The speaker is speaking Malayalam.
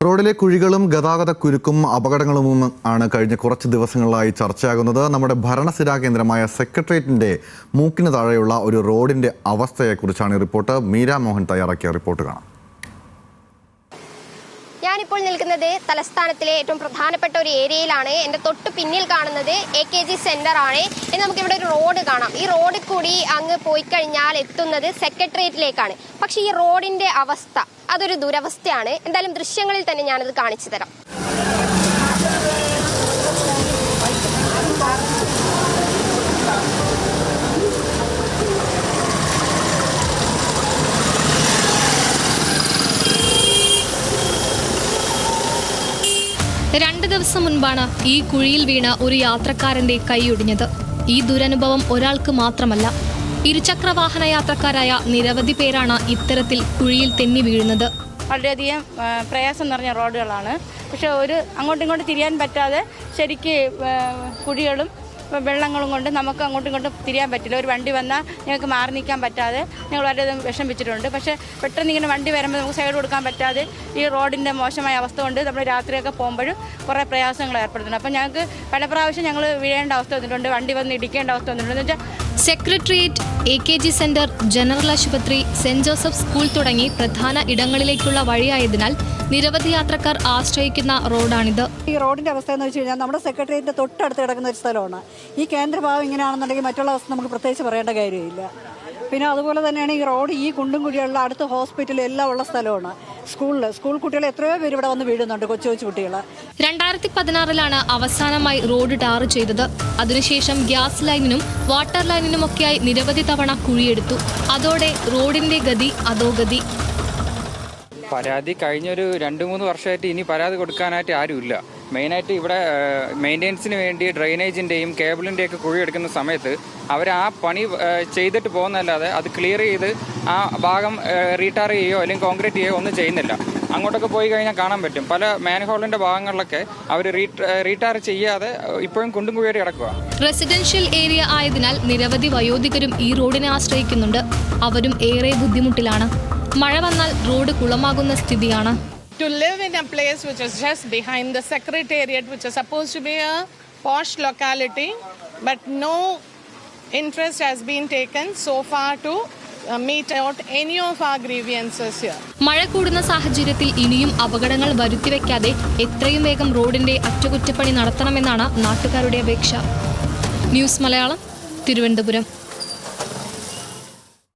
റോഡിലെ കുഴികളും ഗതാഗത കുരുക്കും അപകടങ്ങളും ആണ് കഴിഞ്ഞ കുറച്ച് ദിവസങ്ങളായി ചർച്ചയാകുന്നത്. നമ്മുടെ ഭരണസിരാ കേന്ദ്രമായ സെക്രട്ടേറിയറ്റിന്റെ മൂക്കിന് താഴെയുള്ള ഒരു റോഡിന്റെ അവസ്ഥയെക്കുറിച്ചാണ് ഈ റിപ്പോർട്ട്. മീര മോഹൻ തയ്യാറാക്കിയ റിപ്പോർട്ട് കാണാം. ഞാനിപ്പോൾ നിൽക്കുന്നത് തലസ്ഥാനത്തിലെ ഏറ്റവും പ്രധാനപ്പെട്ട ഒരു ഏരിയയിലാണ്. എൻ്റെ തൊട്ട് പിന്നിൽ കാണുന്നത് AKG സെന്റർ ആണ്. ഇനി നമുക്കിവിടെ ഒരു റോഡ് കാണാം. ഈ റോഡിൽ കൂടി അങ്ങ് പോയി കഴിഞ്ഞാൽ എത്തുന്നത് സെക്രട്ടേറിയറ്റിലേക്കാണ്. പക്ഷേ ഈ റോഡിന്റെ അവസ്ഥ അതൊരു ദുരവസ്ഥയാണ്. എന്തായാലും ദൃശ്യങ്ങളിൽ തന്നെ ഞാനത് കാണിച്ചു തരാം. രണ്ട് ദിവസം മുൻപാണ് ഈ കുഴിയിൽ വീണ ഒരു യാത്രക്കാരന്റെ കൈയൊടിഞ്ഞത്. ഈ ദുരനുഭവം ഒരാൾക്ക് മാത്രമല്ല, ഇരുചക്രവാഹന യാത്രക്കാരായ നിരവധി പേരാണ് ഇത്തരത്തിൽ കുഴിയിൽ തെന്നി വീഴുന്നത്. വളരെയധികം പ്രയാസം നിറഞ്ഞ റോഡുകളാണ്. പക്ഷേ അങ്ങോട്ടും ഇങ്ങോട്ടും തിരിയാൻ പറ്റാതെ ശരിക്ക് കുഴികളും വെള്ളങ്ങളും കൊണ്ട് നമുക്ക് അങ്ങോട്ടും ഇങ്ങോട്ടും തിരിയാൻ പറ്റില്ല. ഒരു വണ്ടി വന്നാൽ ഞങ്ങൾക്ക് മാറി നിൽക്കാൻ പറ്റാതെ ഞങ്ങൾ വളരെയധികം വിഷമിച്ചിട്ടുണ്ട്. പക്ഷേ പെട്ടെന്ന് ഇങ്ങനെ വണ്ടി വരുമ്പോൾ നമുക്ക് സൈഡ് കൊടുക്കാൻ പറ്റാതെ ഈ റോഡിൻ്റെ മോശമായ അവസ്ഥ കൊണ്ട് നമ്മൾ രാത്രിയൊക്കെ പോകുമ്പോഴും കുറേ പ്രയാസങ്ങൾ ഏർപ്പെടുത്തുന്നുണ്ട്. അപ്പോൾ ഞങ്ങൾക്ക് പല പ്രാവശ്യം ഞങ്ങൾ വീഴേണ്ട അവസ്ഥ വന്നിട്ടുണ്ട്, വണ്ടി വന്ന് ഇടിക്കേണ്ട അവസ്ഥ വന്നിട്ടുണ്ട്. എന്ന് വെച്ചാൽ സെക്രട്ടേറിയറ്റ്, AKG സെന്റർ, ജനറൽ ആശുപത്രി, സെന്റ് ജോസഫ് സ്കൂൾ തുടങ്ങി പ്രധാന ഇടങ്ങളിലേക്കുള്ള വഴിയായതിനാൽ നിരവധി യാത്രക്കാർ ആശ്രയിക്കുന്ന റോഡാണിത്. ഈ റോഡിന്റെ അവസ്ഥ എന്ന് വെച്ച് കഴിഞ്ഞാൽ നമ്മുടെ സെക്രട്ടേറിയറ്റിന്റെ തൊട്ടടുത്ത് കിടക്കുന്ന ഒരു സ്ഥലമാണ്. ഈ കേന്ദ്രഭാഗം ഇങ്ങനെയാണെന്നുണ്ടെങ്കിൽ മറ്റുള്ള അവസ്ഥ നമുക്ക് പ്രത്യേകിച്ച് പറയേണ്ട കാര്യമില്ല. പിന്നെ അതുപോലെ തന്നെയാണ് ഈ റോഡ് ഈ കുണ്ടും കുഴിയുള്ള അടുത്ത് ഹോസ്പിറ്റലും എല്ലാം ഉള്ള സ്ഥലമാണ്. സ്കൂൾ കുട്ടികൾ എത്രയോ പേര് ഇവിടെ വന്ന് വീഴുന്നുണ്ട്, കൊച്ചു കുട്ടികൾ. 2016 അവസാനമായി റോഡ് ടാർ ചെയ്തത്. അതിനുശേഷം ഗ്യാസ് ലൈനിനും വാട്ടർ ലൈനിനുമൊക്കെയായി നിരവധി തവണ കുഴിയെടുത്തു. അതോടെ റോഡിന്റെ ഗതി അധോഗതി. പരാതി കഴിഞ്ഞൊരു 2-3 വർഷമായിട്ട് ഇനി പരാതി കൊടുക്കാനായിട്ട് ആരുമില്ല. മെയിനായിട്ട് ഇവിടെ മെയിൻ്റെനൻസിന് വേണ്ടി ഡ്രെയിനേജിൻ്റെയും കേബിളിൻ്റെയൊക്കെ കുഴിയെടുക്കുന്ന സമയത്ത് അവർ ആ പണി ചെയ്തിട്ട് പോകുന്നതല്ലാതെ അത് ക്ലിയർ ചെയ്ത് ആ ഭാഗം റീടാർ ചെയ്യുകയോ അല്ലെങ്കിൽ കോൺക്രീറ്റ് ചെയ്യുകയോ ഒന്നും ചെയ്യുന്നില്ല. അങ്ങോട്ടൊക്കെ പോയി കഴിഞ്ഞാൽ കാണാൻ പറ്റും, പല മാൻഹോളിൻ്റെ ഭാഗങ്ങളിലൊക്കെ അവർ റീടാർ ചെയ്യാതെ ഇപ്പോഴും കുണ്ടും കുഴിയേറി കിടക്കുക. റെസിഡൻഷ്യൽ ഏരിയ ആയതിനാൽ നിരവധി വയോധികരും ഈ റോഡിനെ ആശ്രയിക്കുന്നുണ്ട്. അവരും ഏറെ ബുദ്ധിമുട്ടിലാണ്. മഴ വന്നാൽ റോഡ് കുളമാകുന്ന സ്ഥിതിയാണ്. To live in a place which is just behind the secretariat, which is supposed to be a posh locality, but no interest has been taken so far to meet out any of our grievances here. മഴ കൂടുന്ന സാഹചര്യത്തിൽ ഇനിയും അപകടങ്ങൾ വരുത്തിവെക്കാതെ എത്രയും വേഗം റോഡിന്റെ അറ്റകുറ്റപ്പണി നടത്തണമെന്നാണ് നാട്ടുകാരുടെ അപേക്ഷ. ന്യൂസ് മലയാളം, തിരുവനന്തപുരം.